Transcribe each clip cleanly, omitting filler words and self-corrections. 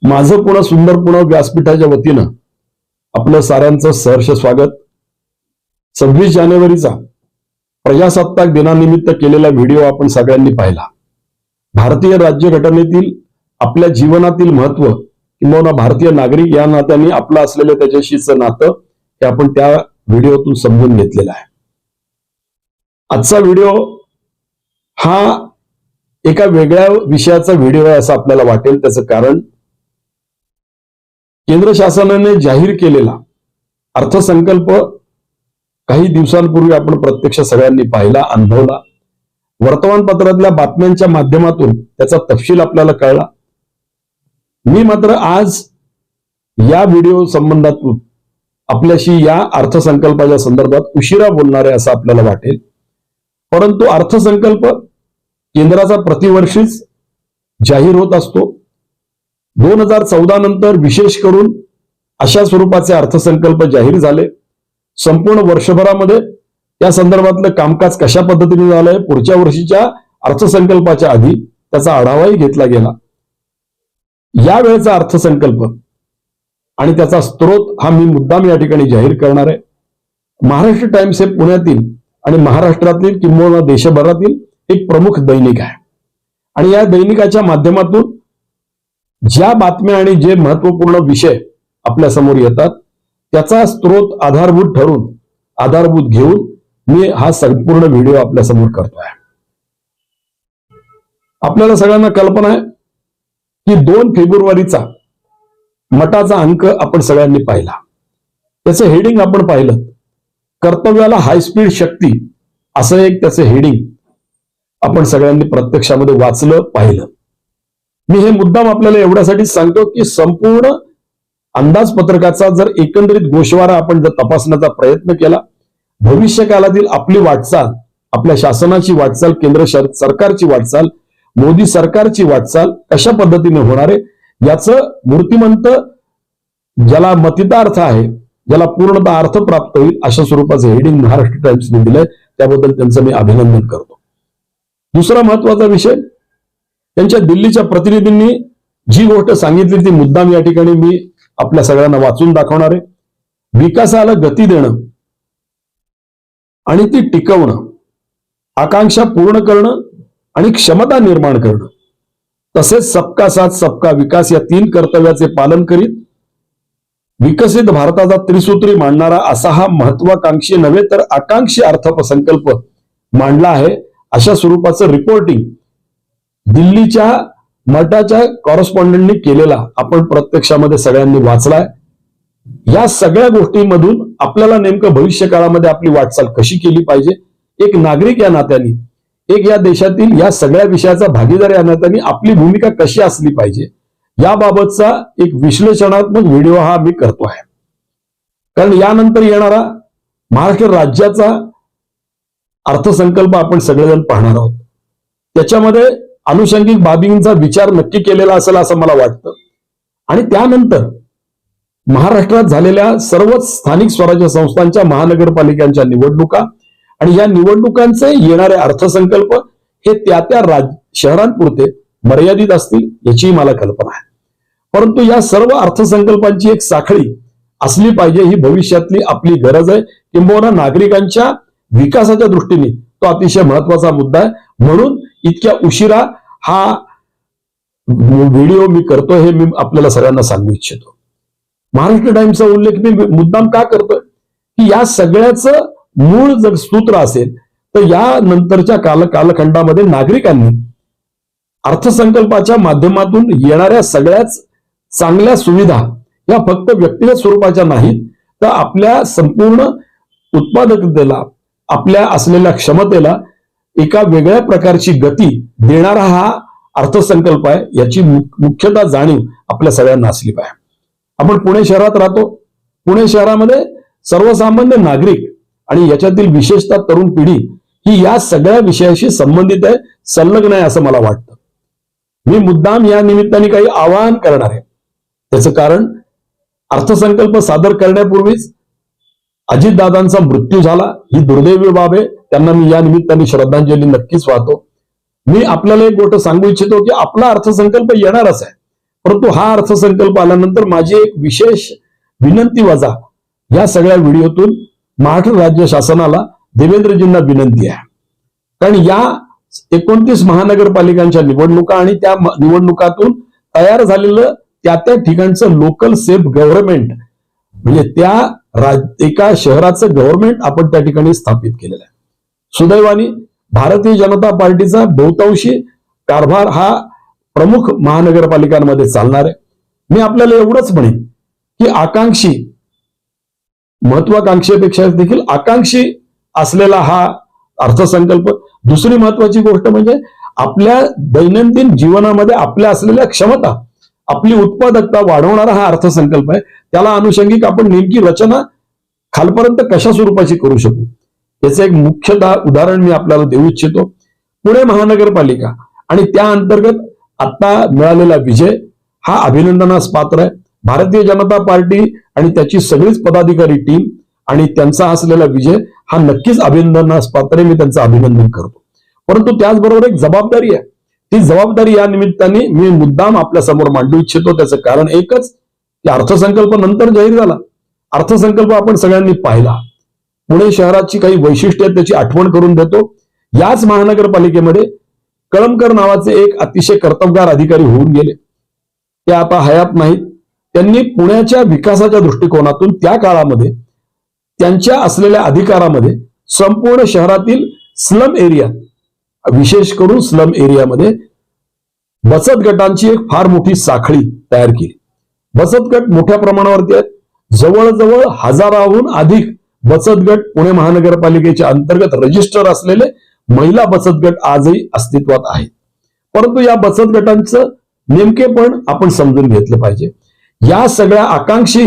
माझं पुन्हा सुंदर पुणे व्यासपीठाच्या वतीनं आपलं साऱ्यांचं सहर्ष स्वागत। 26 जानेवारीचा प्रजासत्ताक दिनानिमित्त केलेला व्हिडिओ आपण सगळ्यांनी पाहिला। भारतीय राज्यघटनेतील आपल्या जीवनातील महत्व किंवा भारतीय नागरिक या नात्याने आपलं असलेलं त्याच्याशीचं नातं हे आपण त्या व्हिडिओतून समजून घेतलेलं आहे। आजचा व्हिडिओ हा एका वेगळ्या विषयाचा व्हिडिओ आहे असं आपल्याला वाटेल। त्याचं कारण केंद्र शासनाने जाहीर केलेला अर्थसंकल्प काही दिवसांपूर्वी आपण प्रत्यक्ष सगळ्यांनी पाहिला, अनुभवला। वर्तमानपत्रातल्या बातम्यांच्या माध्यमातून त्याचा तपशील आपल्याला कळला। मी मात्र आज या व्हिडिओ संबंधातून आपल्याशी या अर्थसंकल्पाच्या संदर्भात उशिरा बोलणार आहे असं आपल्याला वाटेल, परंतु अर्थसंकल्प केंद्राचा प्रतिवर्षीच जाहीर होत असतो। 2014 नंतर विशेष करून अशा स्वरूपाचे अर्थसंकल्प जाहीर झाले। संपूर्ण वर्षभरामध्ये या संदर्भातलं कामकाज कशा पद्धतीने झालंय, पुढच्या वर्षीच्या अर्थसंकल्पाच्या आधी त्याचा आढावाही घेतला गेला। यावेळेचा अर्थसंकल्प आणि त्याचा स्रोत हा मी मुद्दाम या ठिकाणी जाहीर करणार आहे। महाराष्ट्र टाइम्स हे पुण्यातील आणि महाराष्ट्रातील किंवा देशभरातील एक प्रमुख दैनिक आहे आणि या दैनिकाच्या माध्यमातून ज्या बातम्या आणि जे महत्वपूर्ण विषय आपल्या समोर येतात त्याचा स्रोत आधारभूत घेऊन मी हा संपूर्ण व्हिडिओ आपल्या समोर करतोय। आपल्याला सगळ्यांना कल्पना आहे की 2 फेब्रुवारीचा मटाचा अंक आपण सगळ्यांनी पाहिला। त्याचं हेडिंग आपण पाहिलं, कर्तव्याला हायस्पीड शक्ती असं एक त्याचं हेडिंग आपण सगळ्यांनी प्रत्यक्षामध्ये वाचलं, पाहिलं। मी हे मुद्दाम आपल्याला एवढ्यासाठी सांगतो की संपूर्ण अंदाजपत्रकाचा जर एकंदरीत गोषवारा आपण जर तपासण्याचा प्रयत्न केला, भविष्य काळातील आपली वाटचाल, आपल्या शासनाची वाटचाल, केंद्र सरकारची वाटचाल, मोदी सरकारची वाटचाल कशा पद्धतीने होणार आहे याचं मूर्तिमंत ज्याला मतितार्थ आहे, ज्याला पूर्णतः अर्थ प्राप्त होईल अशा स्वरूपाचं हेडिंग महाराष्ट्र टाइम्सने दिलंय, त्याबद्दल त्यांचं मी अभिनंदन करतो। दुसरा महत्वाचा विषय, त्यांच्या दिल्लीच्या प्रतिनिधींनी जी गोष्ट सांगितली ती मुद्दाम या ठिकाणी मी आपल्या सगळ्यांना वाचून दाखवणार आहे। विकासाला गती देणं आणि ती टिकवणं, आकांक्षा पूर्ण करणं आणि क्षमता निर्माण करणं, तसेच सबका साथ सबका विकास या 3 कर्तव्याचे पालन करीत विकसित भारताचा त्रिसूत्री मांडणारा असा हा महत्वाकांक्षी नव्हे तर आकांक्षी अर्थसंकल्प मांडला आहे। अशा स्वरूपाचं रिपोर्टिंग दिल्लीच्या मटाच्या कॉरेस्पॉन्डंटनी केलेला आपण प्रत्यक्षामध्ये सगळ्यांनी वाचलाय। या सगळ्या गोष्टींमधून आपल्याला नेमकं भविष्य काळामध्ये आपली वाटचाल कशी केली पाहिजे, एक नागरिक या नात्याने, एक या देशातील या सगळ्या विषयाचा भागीदार या नात्याने आपली भूमिका कशी असली पाहिजे याबाबतचा एक विश्लेषणात्मक व्हिडिओ हा मी करतो आहे। कारण यानंतर येणारा महाराष्ट्र राज्याचा अर्थसंकल्प आपण सगळेजण पाहणार आहोत। त्याच्यामध्ये अनुषंगिक बाबींचा विचार नक्की केलेला असेल असं मला वाटतं आणि त्यानंतर महाराष्ट्रात झालेल्या सर्वच स्थानिक स्वराज्य संस्थांच्या महानगरपालिकांच्या निवडणुका आणि या निवडणुकांचे येणारे अर्थसंकल्प हे त्या शहरांपुरते मर्यादित असतील याची मला कल्पना आहे, परंतु या सर्व अर्थसंकल्पांची एक साखळी असली पाहिजे ही भविष्यातली आपली गरज आहे, किंबहुना नागरिकांच्या विकासाच्या दृष्टीने तो अतिशय महत्वाचा मुद्दा आहे। म्हणून इतक्या उशिरा हा व्हिडिओ मी करतोय हे मी आपल्याला सगळ्यांना सांगू इच्छितो। महाराष्ट्र टाइम्सचा उल्लेख मी मुद्दाम का करतोय की या सगळ्याचं मूळ जर सूत्र असेल तर या नंतरच्या कालखंडामध्ये नागरिकांनी अर्थसंकल्पाच्या माध्यमातून येणाऱ्या सगळ्याच चांगल्या सुविधा या फक्त व्यक्तिगत स्वरूपाच्या नाहीत तर आपल्या संपूर्ण उत्पादकतेला, आपल्या असलेल्या क्षमतेला एका वेगळ्या प्रकारची गती देणारा हा अर्थसंकल्प आहे याची मुख्यतः जाणीव आपल्या सगळ्यांना असली पाहिजे। आपण पुणे शहरात राहतो। पुणे शहरामध्ये सर्वसामान्य नागरिक आणि याच्यातील विशेषतः तरुण पिढी ही या सगळ्या विषयाशी संबंधित आहे, संलग्न आहे असं मला वाटतं। मी मुद्दाम या निमित्ताने काही आवाहन करणार आहे। त्याचं कारण अर्थसंकल्प सादर करण्यापूर्वीच अजितदादांचा मृत्यू झाला, ही दुर्दैवी बाब आहे। त्यांना मी या निमित्ताने श्रद्धांजली नक्कीच वाहतो। मी आपल्याला एक गोष्ट सांगू इच्छितो की आपला अर्थसंकल्प येणारच आहे, परंतु हा अर्थसंकल्प आल्यानंतर माझी एक विशेष विनंती वजा या सगळ्या व्हिडिओतून महाराष्ट्र राज्य शासनाला देवेंद्रजींना विनंती आहे. कारण या 29 महानगरपालिकांच्या निवडणुका आणि त्या निवडणुकातून तयार झालेलं त्या ठिकाणचं लोकल सेल्फ गव्हर्नमेंट म्हणजे त्या एका शहराचं गव्हर्नमेंट आपण त्या ठिकाणी स्थापित केलेलं आहे. सुदैवाने भारतीय जनता पार्टीचा बहुतांशी कारभार हा प्रमुख महानगरपालिकांमध्ये चालणार आहे. मी आपल्याला एवढंच म्हणेन की आकांक्षी महत्वाकांक्षेपेक्षा देखील आकांक्षी असलेला हा अर्थसंकल्प. दुसरी महत्वाची गोष्ट म्हणजे आपल्या दैनंदिन जीवनामध्ये आपल्या असलेल्या क्षमता आपली उत्पादकता वाढवणारा हा अर्थसंकल्प आहे. त्याला अनुषंगिक आपण नेमकी रचना खालपर्यंत कशा स्वरूपाची करू शकू याचं एक मुख्य उदाहरण मी आपल्याला देऊ इच्छितो. पुणे महानगरपालिका आणि त्या अंतर्गत आता मिळालेला विजय हा अभिनंदनास पात्र आहे. भारतीय जनता पार्टी आणि त्याची सगळीच पदाधिकारी टीम आणि त्यांचा असलेला विजय हा नक्कीच अभिनंदनास पात्र आहे. मी त्यांचं अभिनंदन करतो. परंतु त्याचबरोबर एक जबाबदारी आहे. ती जबाबदारी या निमित्ताने मी मुद्दाम आपल्या समोर मांडू इच्छितो. त्याचं कारण एकच की अर्थसंकल्प नंतर जाहीर झाला. अर्थसंकल्प आपण सगळ्यांनी पाहिला. पुणे शहराची काही वैशिष्ट्ये त्याची आठवण करून देतो. याच महानगरपालिकेमध्ये कळमकर नावाचे एक अतिशय कर्तबगार अधिकारी होऊन गेले. ते आता हयात नाहीत. त्यांनी पुण्याच्या विकासाच्या दृष्टिकोनातून त्या काळामध्ये त्यांच्या असलेल्या अधिकारामध्ये संपूर्ण शहरातील स्लम एरिया विशेष करून स्लम एरियामध्ये बचत गटांची एक फार मोठी साखळी तयार केली. बचत गट मोठ्या प्रमाणावरती आहेत. जवळजवळ हजाराहून अधिक बचत गट पुणे महानगरपालिकेच्या अंतर्गत रजिस्टर असलेले महिला बचत गट आजही अस्तित्वात आहेत. परंतु या बचत गटांचं नेमकेपण आपण समजून घेतलं पाहिजे. या सगळ्या आकांक्षी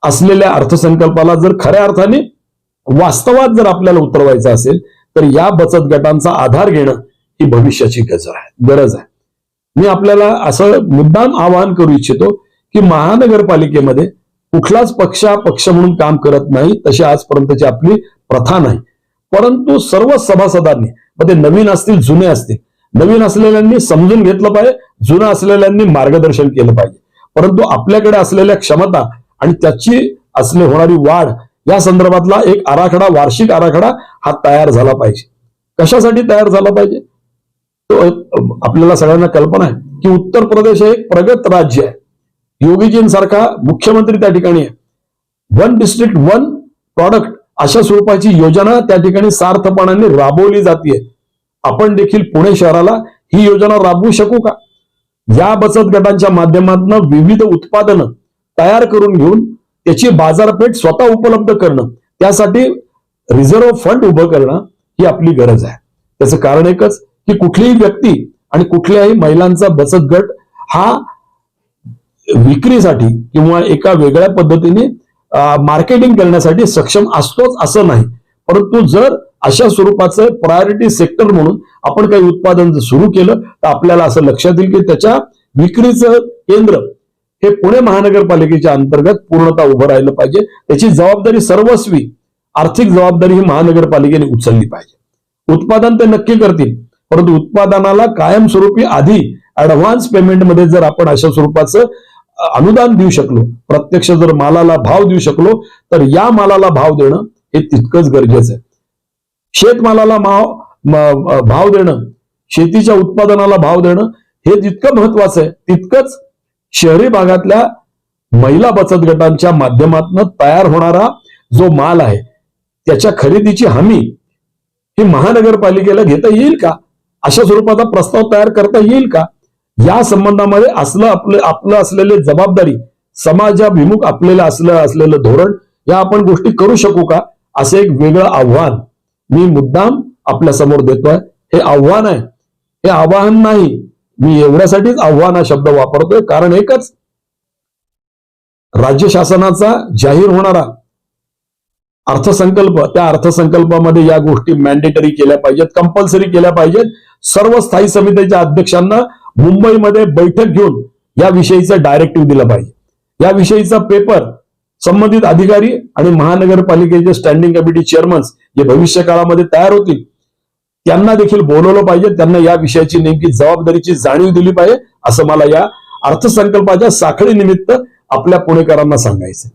असलेल्या अर्थसंकल्पाला जर खऱ्या अर्थाने वास्तवात जर आपल्याला उतरवायचं असेल तर या बचत गटांचा आधार घेणं ही भविष्याची गरज आहे. मी आपल्याला असं मुद्दाम आवाहन करू इच्छितो की महानगरपालिकेमध्ये कुठलाच पक्ष म्हणून काम करत नाही, तशी आजपर्यंतची आपली प्रथा नाही. परंतु सर्व सभासदांनी मग ते नवीन असतील जुने असतील, नवीन असलेल्यांनी समजून घेतलं पाहिजे, जुनं असलेल्यांनी मार्गदर्शन केलं पाहिजे. परंतु आपल्याकडे असलेल्या क्षमता आणि त्याची असले होणारी वाढ या संदर्भातला एक आराखडा, वार्षिक आराखडा हा तयार झाला पाहिजे. कशासाठी तयार झाला पाहिजे तो आपल्याला सगळ्यांना कल्पना आहे की उत्तर प्रदेश हे एक प्रगत राज्य आहे. योगीजींसारखा मुख्यमंत्री त्या ठिकाणी आहे. 1 डिस्ट्रिक्ट 1 प्रॉडक्ट अशा स्वरूपाची योजना त्या ठिकाणी सार्थपणाने राबवली जाते. आपण देखील पुणे शहराला ही योजना राबवू शकू का? या बचत गटांच्या माध्यमातून विविध उत्पादनं तयार करून घेऊन त्याची बाजारपेठ स्वतः उपलब्ध करणं, त्यासाठी रिझर्व्ह फंड उभं करणं ही आपली गरज आहे. त्याचं कारण एकच की कुठलीही व्यक्ती आणि कुठल्याही महिलांचा बचत गट हा विक्रीसाठी किंवा एका वेगळ्या पद्धतीने मार्केटिंग करण्यासाठी सक्षम असतोच असं नाही. परंतु जर अशा स्वरूपाचं प्रायोरिटी सेक्टर म्हणून आपण काही उत्पादन जर सुरू केलं तर आपल्याला असं लक्षात येईल की त्याच्या विक्रीचं केंद्र हे पुणे महानगरपालिकेच्या अंतर्गत पूर्णतः उभं राहिलं पाहिजे. त्याची जबाबदारी सर्वस्वी आर्थिक जबाबदारी ही महानगरपालिकेने उचलली पाहिजे. उत्पादन ते नक्की करतील, परंतु उत्पादनाला कायमस्वरूपी आधी ऍडव्हान्स पेमेंटमध्ये जर आपण अशा स्वरूपाचं अनुदान देऊ शकलो, प्रत्यक्ष जर मालाला भाव देऊ शकलो तर या मालाला भाव देणं हे तितकंच गरजेचं आहे. शेतमालाला भाव देणं, शेतीच्या उत्पादनाला भाव देणं हे जितकं महत्वाचं आहे तितकंच शहरी भागातल्या महिला बचत गटांच्या माध्यमातून तयार होणारा जो माल आहे त्याच्या खरेदीची हमी ही महानगरपालिकेला घेता येईल का? अशा स्वरूपाचा प्रस्ताव तयार करता येईल का? या संबंधामध्ये आपलं असलेले जबाबदारी, समाजाभिमुख आपल्याला असलेलं धोरण, या आपण गोष्टी करू शकू का? असं एक वेगळं आव्हान मी मुद्दाम आपल्या समोर देतोय. हे आव्हान आहे, हे आवाहन नाही. मी एवढ्यासाठीच आव्हान हा शब्द वापरतोय कारण एकच, राज्य शासनाचा जाहीर होणारा अर्थसंकल्प, त्या अर्थसंकल्पामध्ये या गोष्टी मॅन्डेटरी केल्या पाहिजेत, कंपल्सरी केल्या पाहिजेत. सर्व स्थायी समितीच्या अध्यक्षांना मुंबईमध्ये बैठक घेऊन याविषयीचा डायरेक्टिव्ह दिला पाहिजे. याविषयीचा पेपर संबंधित अधिकारी आणि महानगरपालिकेचे स्टँडिंग कमिटी चेअरमन्स जे भविष्य काळामध्ये तयार होतील त्यांना देखील बोलवलं पाहिजे. त्यांना या विषयाची नेमकी जबाबदारीची जाणीव दिली पाहिजे असं मला या अर्थसंकल्पाच्या साखळी निमित्त आपल्या पुणेकरांना सांगायचं.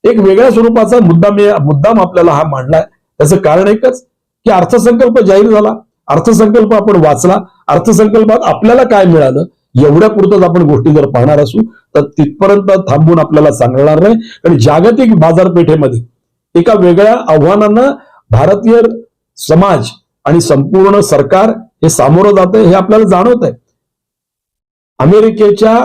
एक वेगळ्या स्वरूपाचा मुद्दाम आपल्याला हा मांडलाय. त्याचं कारण एकच की अर्थसंकल्प जाहीर झाला, अर्थसंकल्प आपण वाचला, अर्थसंकल्पात आपल्याला काय मिळालं एवढ्या पुरतच आपण गोष्टी जर पाहणार असू तर तिथपर्यंत थांबून आपल्याला सांगणार नाही. कारण जागतिक बाजारपेठेमध्ये एका वेगळ्या आव्हानांना भारतीय समाज आणि संपूर्ण सरकार हे सामोरं जाते हे आपल्याला जाणवत आहे. अमेरिकेच्या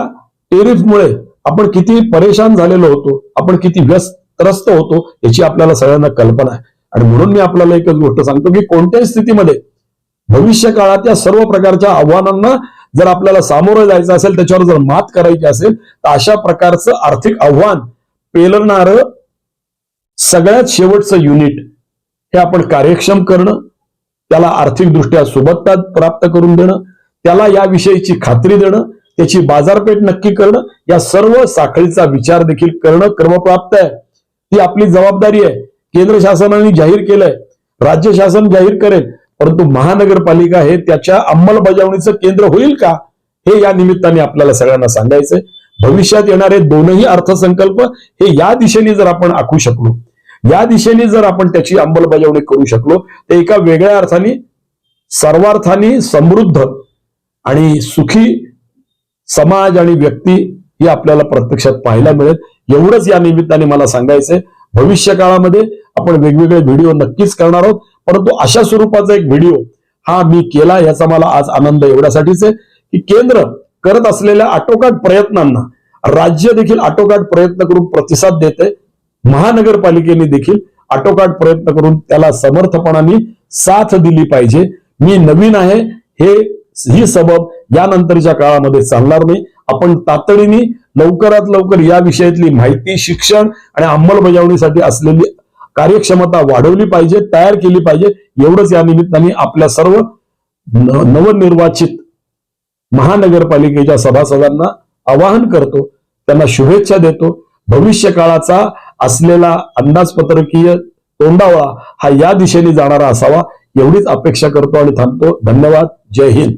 टेरिफमुळे आपण किती परेशान झालेलो होतो, आपण किती त्रस्त होतो याची आपल्याला सगळ्यांना कल्पना आहे. आणि म्हणून मी आपल्याला एकच गोष्ट सांगतो की कोणत्याही स्थितीमध्ये भविष्य काळात या सर्व प्रकारच्या आव्हानांना जर आपल्याला सामोरं जायचं असेल, त्याच्यावर जर मात करायची असेल तर अशा प्रकारचं आर्थिक आव्हान पेलणारं सगळ्यात शेवटचं युनिट हे आपण कार्यक्षम करणं, त्याला आर्थिकदृष्ट्या सुबत्ता प्राप्त करून देणं, त्याला याविषयीची खात्री देणं, त्याची बाजारपेठ नक्की करणं, या सर्व साखळीचा विचार देखील करणं क्रमप्राप्त आहे. ही आपली जबाबदारी आहे. केंद्र शासनाने जाहीर केलंय, राज्य शासन जाहीर करेल, परंतु महानगरपालिका हे त्याच्या अंमलबजावणीचं केंद्र होईल का हे या निमित्ताने आपल्याला सगळ्यांना सांगायचंय. भविष्यात येणारे दोनही अर्थसंकल्प हे या दिशेने जर आपण आखू शकलो, या दिशेने जर आपण त्याची अंमलबजावणी करू शकलो तर एका वेगळ्या अर्थाने सर्वार्थाने समृद्ध आणि सुखी समाज आणि व्यक्ती ही आपल्याला प्रत्यक्षात पाहायला मिळेल. एवढंच या निमित्ताने मला सांगायचंय. भविष्य काळामध्ये आपण वेगवेगळे व्हिडिओ नक्कीच करणार आहोत, परंतु अशा स्वरूपाचा एक व्हिडिओ हा मी केला याचा मला आज आनंद एवढ्यासाठीच आहे की केंद्र करत असलेल्या आटोकाट प्रयत्नांना राज्य देखील आटोकाट प्रयत्न करून प्रतिसाद देते, महानगरपालिकेने देखील आटोकाट प्रयत्न करून त्याला समर्थपणाने साथ दिली पाहिजे. मी नवीन आहे ही सबब यानंतरच्या काळामध्ये चालणार नाही. आपण तातडीने लवकरात लवकर या विषयातली माहिती, शिक्षण आणि अंमलबजावणीसाठी असलेली कार्यक्षमता वाढवली पाहिजे, तयार केली पाहिजे. एवढंच या निमित्ताने आपल्या सर्व नवनिर्वाचित महानगरपालिकेच्या सभासदांना आवाहन करतो, त्यांना शुभेच्छा देतो. भविष्य काळाचा असलेला अंदाजपत्रकीय तोंडावळा हा या दिशेने जाणारा असावा एवढीच अपेक्षा करतो आणि थांबतो. धन्यवाद. जय हिंद.